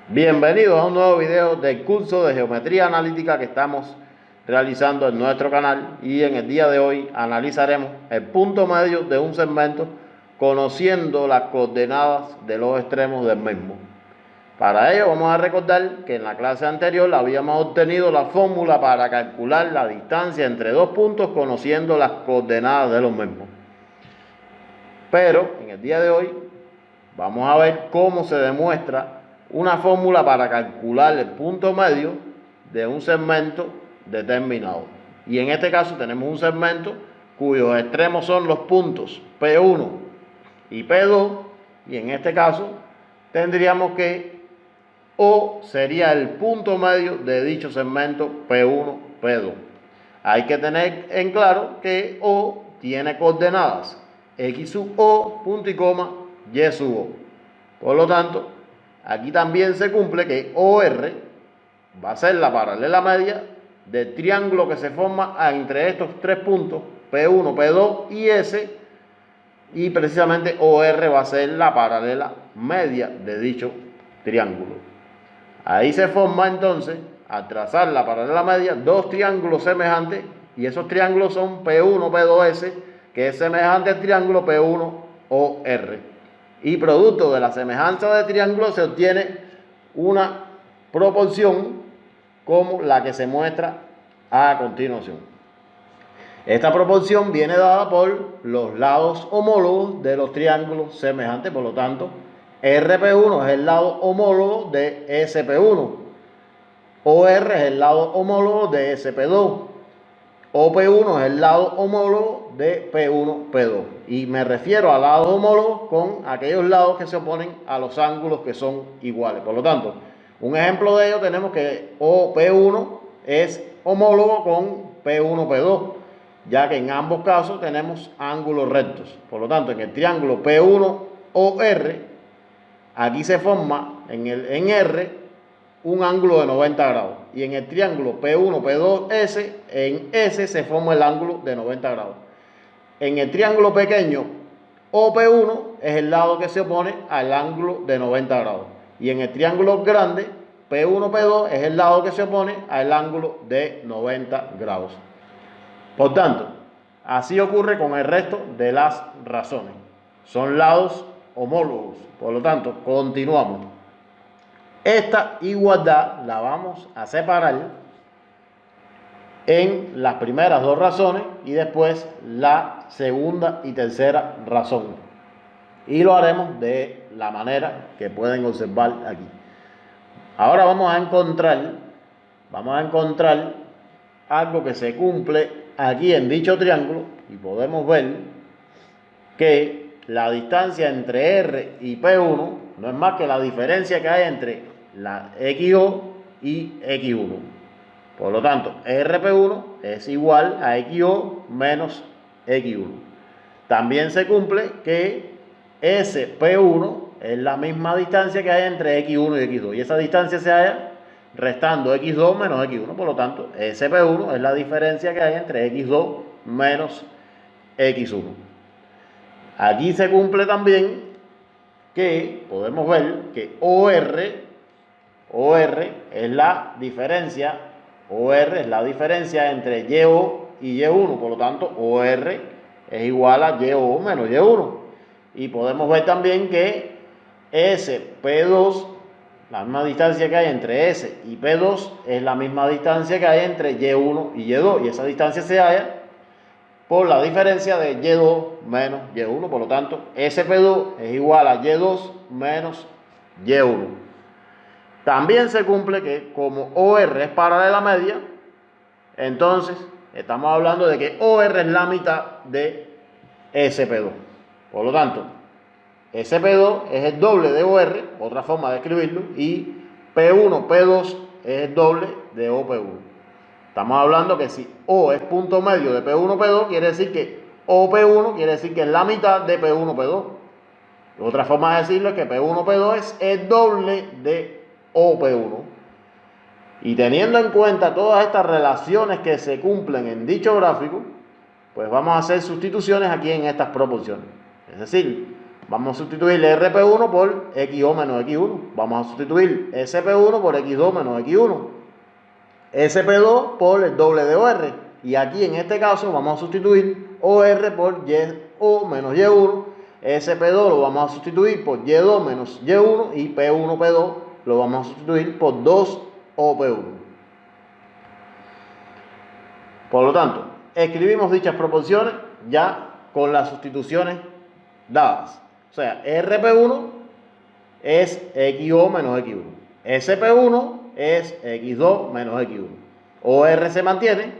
Bienvenidos a un nuevo video del curso de geometría analítica que estamos realizando en nuestro canal, y en el día de hoy analizaremos el punto medio de un segmento conociendo las coordenadas de los extremos del mismo. Para ello vamos a recordar que en la clase anterior habíamos obtenido la fórmula para calcular la distancia entre dos puntos conociendo las coordenadas de los mismos. Pero en el día de hoy vamos a ver cómo se demuestra una fórmula para calcular el punto medio de un segmento determinado. Y en este caso tenemos un segmento cuyos extremos son los puntos P1 y P2, y en este caso tendríamos que O sería el punto medio de dicho segmento P1, P2. Hay que tener en claro que O tiene coordenadas X sub O, punto y coma, Y sub O. Por lo tanto, aquí también se cumple que OR va a ser la paralela media del triángulo que se forma entre estos tres puntos, P1, P2 y S, y precisamente OR va a ser la paralela media de dicho triángulo. Ahí se forma entonces, al trazar la paralela media, dos triángulos semejantes, y esos triángulos son P1, P2S, que es semejante al triángulo P1, OR. Y producto de la semejanza de triángulos se obtiene una proporción como la que se muestra a continuación. Esta proporción viene dada por los lados homólogos de los triángulos semejantes. Por lo tanto, RP1 es el lado homólogo de SP1, OR es el lado homólogo de SP2, OP1 es el lado homólogo de P1, P2. Y me refiero a lados homólogos con aquellos lados que se oponen a los ángulos que son iguales. Por lo tanto, un ejemplo de ello tenemos que OP1 es homólogo con P1, P2, ya que en ambos casos tenemos ángulos rectos. Por lo tanto, en el triángulo P1, OR, aquí se forma en R un ángulo de 90 grados. Y en el triángulo P1, P2S, en S se forma el ángulo de 90 grados. En el triángulo pequeño OP1 es el lado que se opone al ángulo de 90 grados. Y en el triángulo grande P1, P2 es el lado que se opone al ángulo de 90 grados. Por tanto, así ocurre con el resto de las razones. Son lados homólogos. Por lo tanto, continuamos. Esta igualdad la vamos a separar en las primeras dos razones y después la segunda y tercera razón. Y lo haremos de la manera que pueden observar aquí. Ahora vamos a encontrar algo que se cumple aquí en dicho triángulo, y podemos ver que la distancia entre R y P1 no es más que la diferencia que hay entre la XO y X1. Por lo tanto, RP1 es igual a XO menos X1. También se cumple que SP1 es la misma distancia que hay entre X1 y X2. Y esa distancia se halla restando X2 menos X1. Por lo tanto, SP1 es la diferencia que hay entre X2 menos X1. Aquí se cumple también que podemos ver que OR es la diferencia entre YO y Y1. Por lo tanto, OR es igual a YO menos Y1. Y podemos ver también que SP2, la misma distancia que hay entre S y P2, es la misma distancia que hay entre Y1 y Y2. Y esa distancia se halla por la diferencia de Y2 menos Y1. Por lo tanto, SP2 es igual a Y2 menos Y1. También se cumple que como OR es paralela media, entonces estamos hablando de que OR es la mitad de SP2. Por lo tanto, SP2 es el doble de OR, otra forma de escribirlo, y P1, P2 es el doble de OP1. Estamos hablando que si O es punto medio de P1, P2, quiere decir que OP1 quiere decir que es la mitad de P1, P2. Otra forma de decirlo es que P1, P2 es el doble de OP1. Y teniendo en cuenta todas estas relaciones que se cumplen en dicho gráfico, pues vamos a hacer sustituciones aquí en estas proporciones. Es decir, Vamos a sustituir RP1 por XO menos X1. Vamos a sustituir SP1 por X2 menos X1. SP2 por el doble de OR. Y aquí en este caso vamos a sustituir OR por YO menos Y1. SP2 lo vamos a sustituir por Y2 menos Y1. Y P1, P2 lo vamos a sustituir por 2OP1. Por lo tanto, escribimos dichas proporciones ya con las sustituciones dadas. O sea, RP1 es XO menos X1. SP1 es X2 menos X1. OR se mantiene.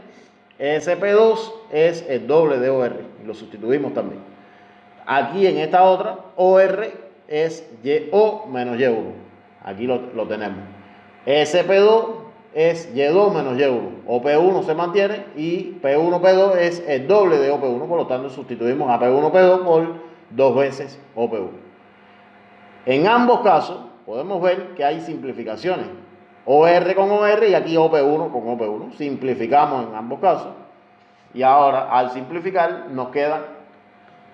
SP2 es el doble de OR. Y lo sustituimos también. Aquí en esta otra, OR es YO menos Y1. Aquí lo tenemos. SP2 es Y2 menos Y1. OP1 se mantiene y P1, P2 es el doble de OP1. Por lo tanto, sustituimos a P1, P2 por 2 veces OP1. En ambos casos podemos ver que hay simplificaciones. OR con OR y aquí OP1 con OP1. Simplificamos en ambos casos. Y ahora al simplificar nos quedan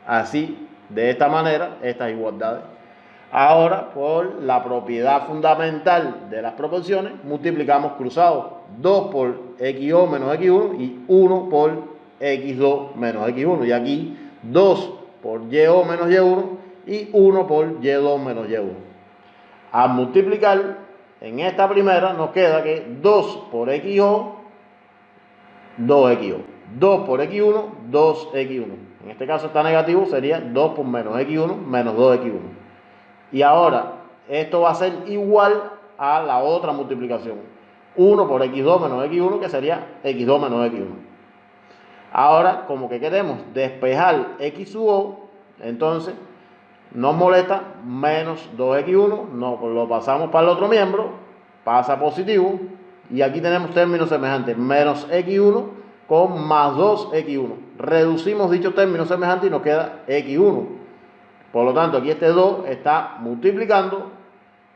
así, de esta manera, estas igualdades. Ahora por la propiedad fundamental de las proporciones multiplicamos cruzados. 2 por XO menos X1 y 1 por X2 menos X1. Y aquí 2 por YO menos Y1 y 1 por Y2 menos Y1. Al multiplicar en esta primera nos queda que 2 por XO, 2XO. 2 por X1, 2X1. En este caso está negativo, sería 2 por menos X1 menos 2X1. Y ahora esto va a ser igual a la otra multiplicación. 1 por X2 menos X1, que sería X2 menos X1. Ahora, como que queremos despejar X sub O, entonces nos molesta menos 2X1, lo pasamos para el otro miembro, pasa positivo, y aquí tenemos términos semejantes, menos X1 con más 2X1. Reducimos dichos términos semejantes y nos queda X1. Por lo tanto, aquí este 2 está multiplicando,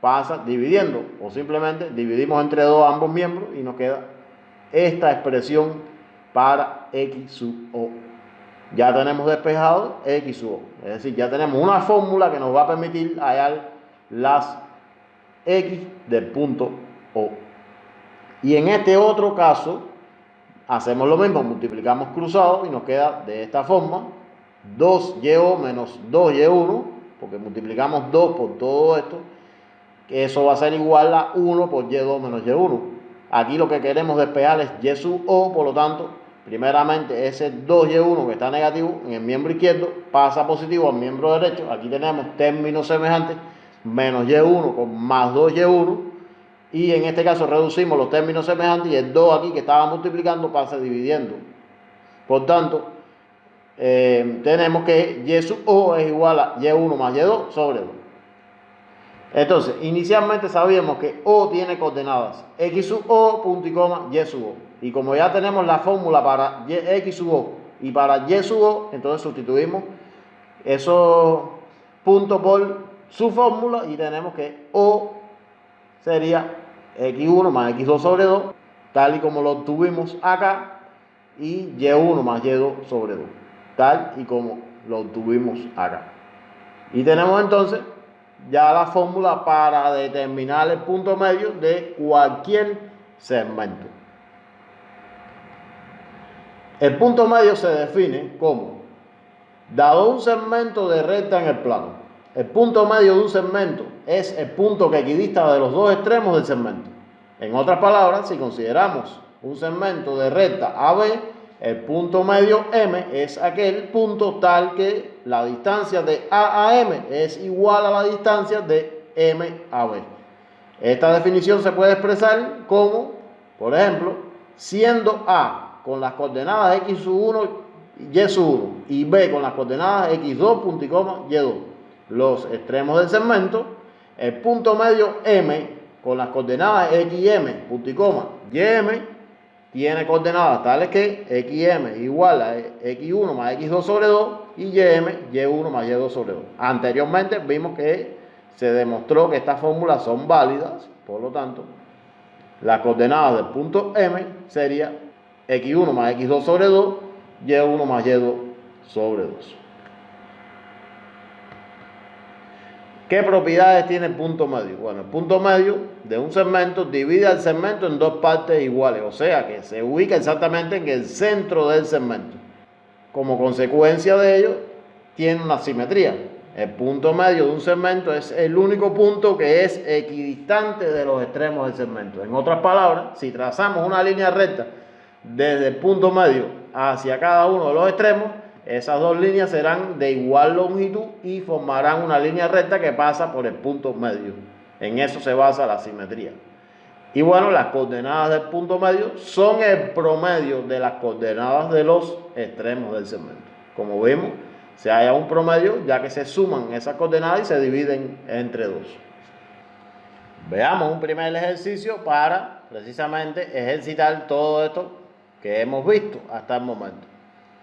pasa dividiendo, o simplemente dividimos entre 2 ambos miembros y nos queda esta expresión para X sub O. Ya tenemos despejado X sub O. Es decir, ya tenemos una fórmula que nos va a permitir hallar las X del punto O. Y en este otro caso, hacemos lo mismo, multiplicamos cruzados y nos queda de esta forma. 2YO menos 2Y1, porque multiplicamos 2 por todo esto, que eso va a ser igual a 1 por Y2 menos Y1. Aquí lo que queremos despejar es Y sub O, por lo tanto, primeramente ese 2Y1 que está negativo en el miembro izquierdo pasa positivo al miembro derecho. Aquí tenemos términos semejantes, menos Y1 con más 2Y1, y en este caso reducimos los términos semejantes y el 2 aquí que estaba multiplicando pasa dividiendo. Por tanto, tenemos que Y sub O es igual a Y1 más Y2 sobre 2. Entonces, inicialmente sabíamos que O tiene coordenadas X sub O, punto y coma, Y sub O. Y como ya tenemos la fórmula para X sub O y para Y sub O, entonces sustituimos esos puntos por su fórmula y tenemos que O sería X1 más X2 sobre 2, tal y como lo obtuvimos acá, y Y1 más Y2 sobre 2. Tal y como lo obtuvimos acá. Y tenemos entonces ya la fórmula para determinar el punto medio de cualquier segmento. El punto medio se define como, dado un segmento de recta en el plano, el punto medio de un segmento es el punto que equidista de los dos extremos del segmento. En otras palabras, si consideramos un segmento de recta AB, el punto medio M es aquel punto tal que la distancia de A a M es igual a la distancia de M a B. Esta definición se puede expresar como, por ejemplo, siendo A con las coordenadas X sub 1, Y sub 1 y B con las coordenadas X2, punto y coma, Y2, los extremos del segmento, el punto medio M con las coordenadas XM, punto y coma, YM, tiene coordenadas tales que XM igual a X1 más X2 sobre 2 y Y1 más Y2 sobre 2. Anteriormente vimos que se demostró que estas fórmulas son válidas, por lo tanto, las coordenadas del punto M sería X1 más X2 sobre 2, Y1 más Y2 sobre 2. ¿Qué propiedades tiene el punto medio? Bueno, el punto medio de un segmento divide al segmento en dos partes iguales, o sea que se ubica exactamente en el centro del segmento. Como consecuencia de ello, tiene una simetría. El punto medio de un segmento es el único punto que es equidistante de los extremos del segmento. En otras palabras, si trazamos una línea recta desde el punto medio hacia cada uno de los extremos, esas dos líneas serán de igual longitud y formarán una línea recta que pasa por el punto medio. En eso se basa la simetría. Y bueno, las coordenadas del punto medio son el promedio de las coordenadas de los extremos del segmento. Como vemos, se halla un promedio ya que se suman esas coordenadas y se dividen entre dos. Veamos un primer ejercicio para precisamente ejercitar todo esto que hemos visto hasta el momento.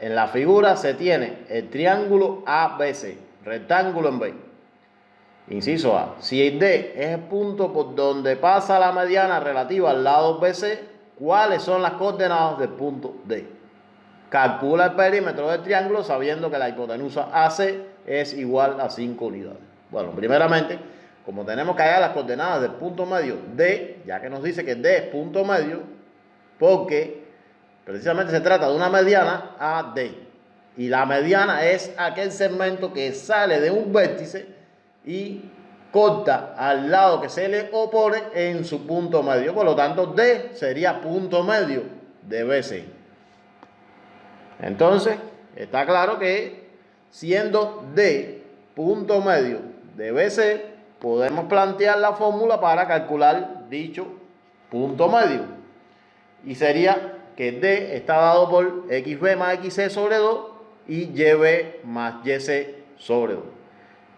En la figura se tiene el triángulo ABC, rectángulo en B. Inciso A. Si el D es el punto por donde pasa la mediana relativa al lado BC, ¿cuáles son las coordenadas del punto D? Calcula el perímetro del triángulo sabiendo que la hipotenusa AC es igual a 5 unidades. Bueno, primeramente, como tenemos que hallar las coordenadas del punto medio D, ya que nos dice que D es punto medio, porque precisamente se trata de una mediana AD. Y la mediana es aquel segmento que sale de un vértice y corta al lado que se le opone en su punto medio. Por lo tanto, D sería punto medio de BC. Entonces, está claro que siendo D punto medio de BC, podemos plantear la fórmula para calcular dicho punto medio. Y sería que D está dado por XB más XC sobre 2 y YB más YC sobre 2.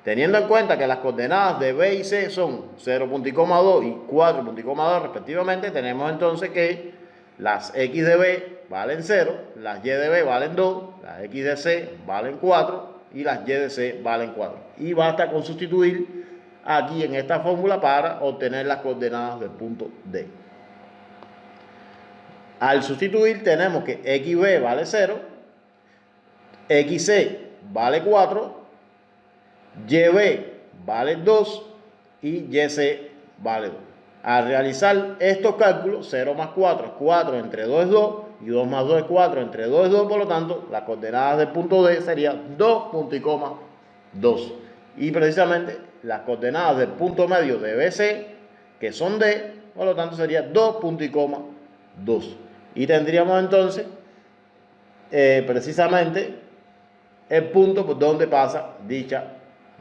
Teniendo en cuenta que las coordenadas de B y C son 0.2 y 4.2 respectivamente, tenemos entonces que las X de B valen 0, las Y de B valen 2, las X de C valen 4 y las Y de C valen 4. Y basta con sustituir aquí en esta fórmula para obtener las coordenadas del punto D. Al sustituir tenemos que XB vale 0, XC vale 4, YB vale 2 y YC vale 2. Al realizar estos cálculos, 0 más 4 es 4, entre 2 es 2, y 2 más 2 es 4, entre 2 es 2, por lo tanto, las coordenadas del punto D serían 2.2. Y precisamente las coordenadas del punto medio de BC, que son D, por lo tanto sería 2.2. Y tendríamos entonces precisamente el punto por donde pasa dicha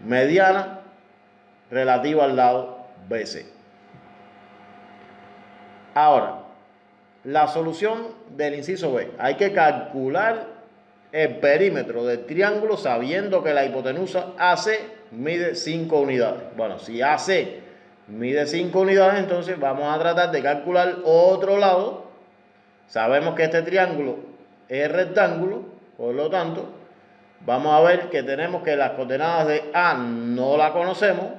mediana relativa al lado BC. Ahora, la solución del inciso B. Hay que calcular el perímetro del triángulo sabiendo que la hipotenusa AC mide 5 unidades. Bueno, si AC mide 5 unidades, entonces vamos a tratar de calcular otro lado. Sabemos que este triángulo es rectángulo, por lo tanto, vamos a ver que tenemos que las coordenadas de A no la conocemos,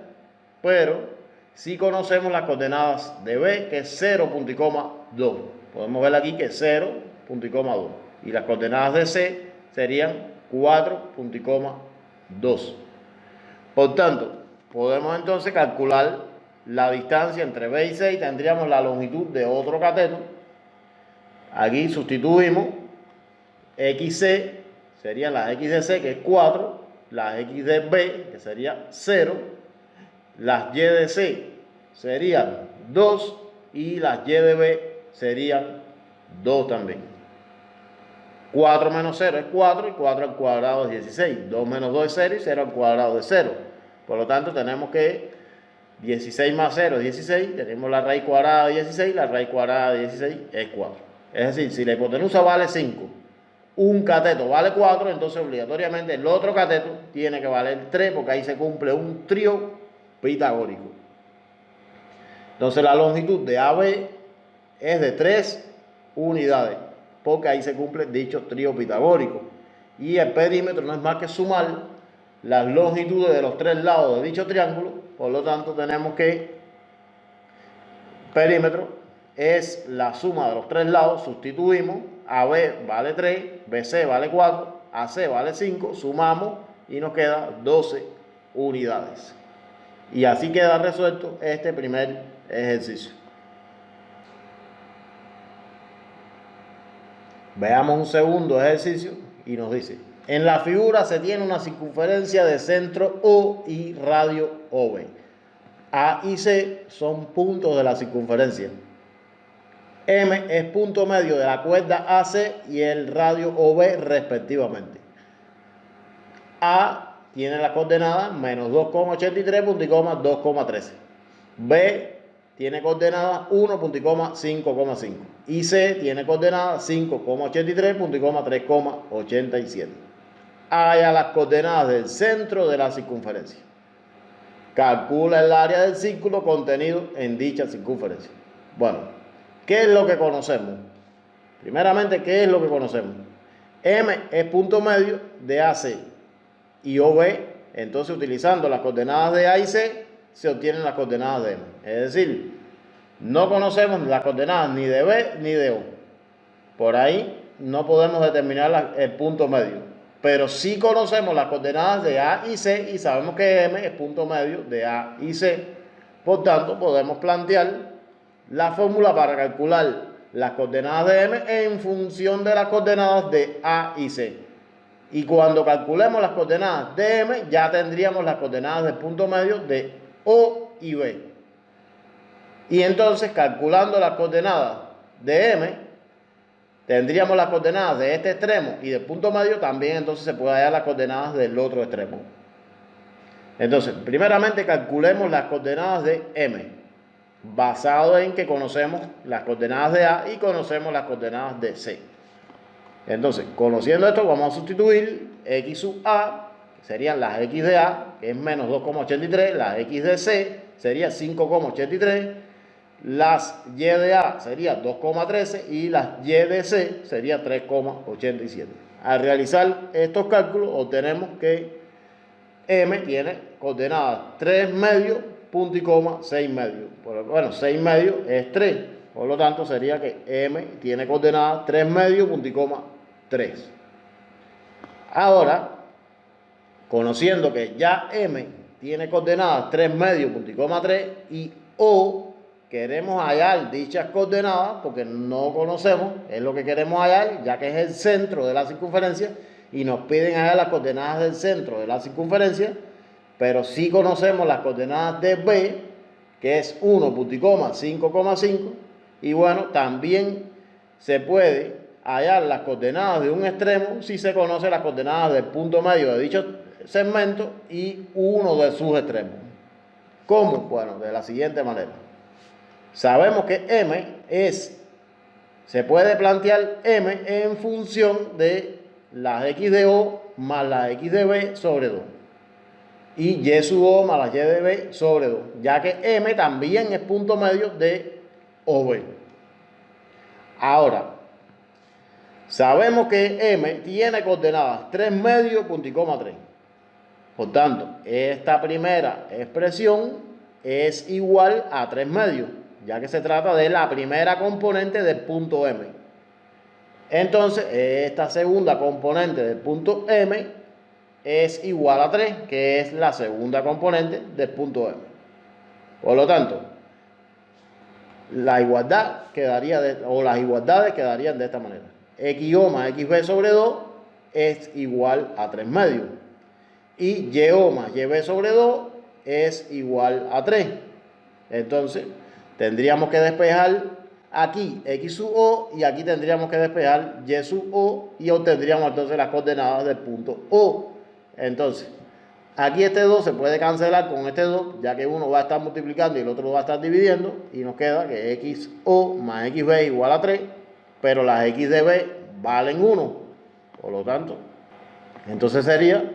pero sí conocemos las coordenadas de B, que es 0.2. Podemos ver aquí que es 0.2. Y las coordenadas de C serían 4.2. Por tanto, podemos entonces calcular la distancia entre B y C y tendríamos la longitud de otro cateto. Aquí sustituimos XC, serían las X de C, que es 4, las X de B, que sería 0, las Y de C serían 2 y las Y de B serían 2 también. 4 menos 0 es 4 y 4 al cuadrado es 16. 2 menos 2 es 0 y 0 al cuadrado es 0. Por lo tanto, tenemos que 16 más 0 es 16. Tenemos la raíz cuadrada de 16. La raíz cuadrada de 16 es 4. Es decir, si la hipotenusa vale 5, un cateto vale 4, entonces obligatoriamente el otro cateto tiene que valer 3 porque ahí se cumple un trío pitagórico. Entonces la longitud de AB es de 3 unidades porque ahí se cumple dicho trío pitagórico. Y el perímetro no es más que sumar las longitudes de los 3 lados de dicho triángulo. Por lo tanto tenemos que perímetro es la suma de los 3 lados. Sustituimos, AB vale 3, BC vale 4, AC vale 5, sumamos y nos queda 12 unidades. Y así queda resuelto este primer ejercicio. Veamos un segundo ejercicio y nos dice: en la figura se tiene una circunferencia de centro O y radio OB. A y C son puntos de la circunferencia. M es punto medio de la cuerda AC y el radio OB respectivamente. A tiene las coordenadas menos 2,83, 2,13. B tiene coordenadas 1,5,5 y C tiene coordenadas 5,83, 3,87. Haya las coordenadas del centro de la circunferencia. Calcula el área del círculo contenido en dicha circunferencia. Bueno, ¿qué es lo que conocemos? Primeramente, ¿qué es lo que conocemos? M es punto medio de AC y OB. Entonces, utilizando las coordenadas de A y C, se obtienen las coordenadas de M. Es decir, no conocemos las coordenadas ni de B ni de O. Por ahí no podemos determinar el punto medio. Pero sí conocemos las coordenadas de A y C y sabemos que M es punto medio de A y C. Por tanto, podemos plantear la fórmula para calcular las coordenadas de M en función de las coordenadas de A y C. Y cuando calculemos las coordenadas de M, ya tendríamos las coordenadas del punto medio de O y B. Y entonces, calculando las coordenadas de M, tendríamos las coordenadas de este extremo y del punto medio. También entonces se puede hallar las coordenadas del otro extremo. Entonces, primeramente calculemos las coordenadas de M, basado en que conocemos las coordenadas de A y conocemos las coordenadas de C. Entonces, conociendo esto, vamos a sustituir X sub A, que serían las X de A, que es menos 2,83, las X de C sería 5,83, las Y de A sería 2,13 y las Y de C sería 3,87. Al realizar estos cálculos obtenemos que M tiene coordenadas 3 medios, punto y coma, 6 medios. Bueno, 6 medios es 3, por lo tanto sería que M tiene coordenadas 3 medios, punto y coma, 3. Ahora, conociendo que ya M tiene coordenadas 3 medios, punto y coma, 3 y O queremos hallar dichas coordenadas porque no conocemos, es lo que queremos hallar, ya que es el centro de la circunferencia y nos piden hallar las coordenadas del centro de la circunferencia, pero sí conocemos las coordenadas de B, que es 1,5,5, y bueno, también se puede hallar las coordenadas de un extremo si se conoce las coordenadas del punto medio de dicho segmento y uno de sus extremos. ¿Cómo? Bueno, de la siguiente manera. Sabemos que M se puede plantear M en función de las X de O más las X de B sobre 2. Y Y sub O más las Y de B sobre 2. Ya que M también es punto medio de OB. Ahora, sabemos que M tiene coordenadas 3 medios, punto y coma 3. Por tanto, esta primera expresión es igual a 3 medios, ya que se trata de la primera componente del punto M. Entonces, esta segunda componente del punto M es igual a 3, que es la segunda componente del punto M. Por lo tanto, la igualdad quedaría las igualdades quedarían de esta manera. XO más XB sobre 2 es igual a 3 medios. Y YO más YB sobre 2 es igual a 3. Entonces, tendríamos que despejar aquí X sub O y aquí tendríamos que despejar Y sub O y obtendríamos entonces las coordenadas del punto O. Entonces, aquí este 2 se puede cancelar con este 2, ya que uno va a estar multiplicando y el otro va a estar dividiendo, y nos queda que XO más XB igual a 3, pero las X de B valen 1. Por lo tanto, entonces sería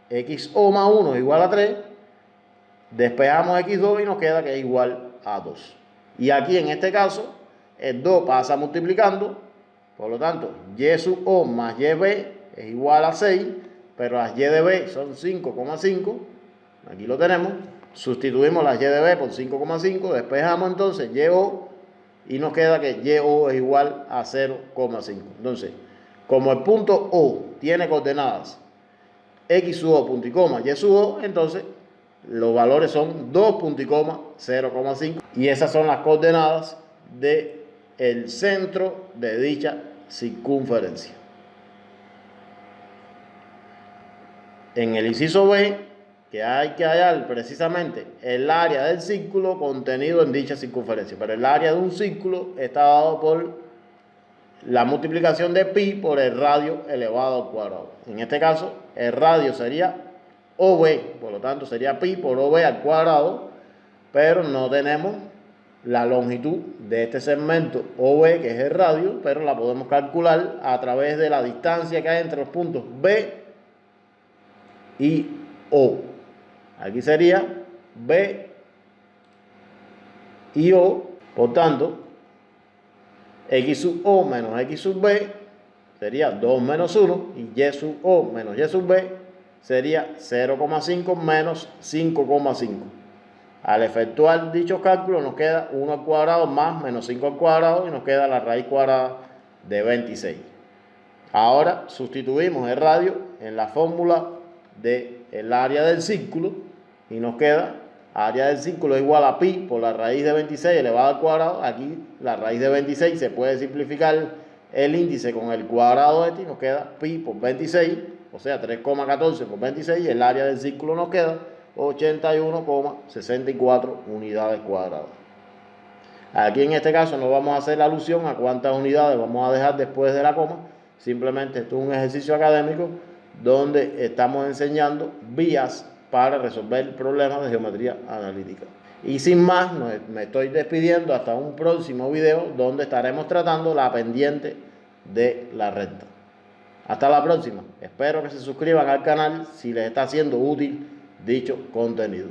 XO más 1 igual a 3, despejamos X2 y nos queda que es igual a 2. Y aquí en este caso, el 2 pasa multiplicando, por lo tanto, Y sub O más YB es igual a 6, pero las Y de B son 5,5, aquí lo tenemos, sustituimos las Y de B por 5,5, despejamos entonces YO y nos queda que YO es igual a 0,5. Entonces, como el punto O tiene coordenadas X sub O, punto y coma, Y sub O, entonces los valores son 2 punto y coma, 0,5 y esas son las coordenadas del centro de dicha circunferencia. En el inciso B, que hay que hallar precisamente el área del círculo contenido en dicha circunferencia, pero el área de un círculo está dado por la multiplicación de pi por el radio elevado al cuadrado. En este caso, el radio sería OB, por lo tanto sería pi por OB al cuadrado, pero no tenemos la longitud de este segmento OB, que es el radio, pero la podemos calcular a través de la distancia que hay entre los puntos B y O. Aquí sería B y O, por tanto, X sub O menos X sub B sería 2 menos 1 y Y sub O menos Y sub B sería 0,5 menos 5,5. Al efectuar dichos cálculos nos queda 1 al cuadrado más menos 5 al cuadrado y nos queda la raíz cuadrada de 26. Ahora sustituimos el radio en la fórmula del área del círculo y nos queda área del círculo igual a pi por la raíz de 26 elevado al cuadrado. Aquí la raíz de 26 se puede simplificar el índice con el cuadrado de este y nos queda pi por 26, o sea 3,14 por 26, y el área del círculo nos queda 81,64 unidades cuadradas. Aquí en este caso no vamos a hacer alusión a cuántas unidades vamos a dejar después de la coma, simplemente esto es un ejercicio académico donde estamos enseñando vías para resolver problemas de geometría analítica. Y sin más, me estoy despidiendo hasta un próximo video donde estaremos tratando la pendiente de la recta. Hasta la próxima. Espero que se suscriban al canal si les está siendo útil dicho contenido.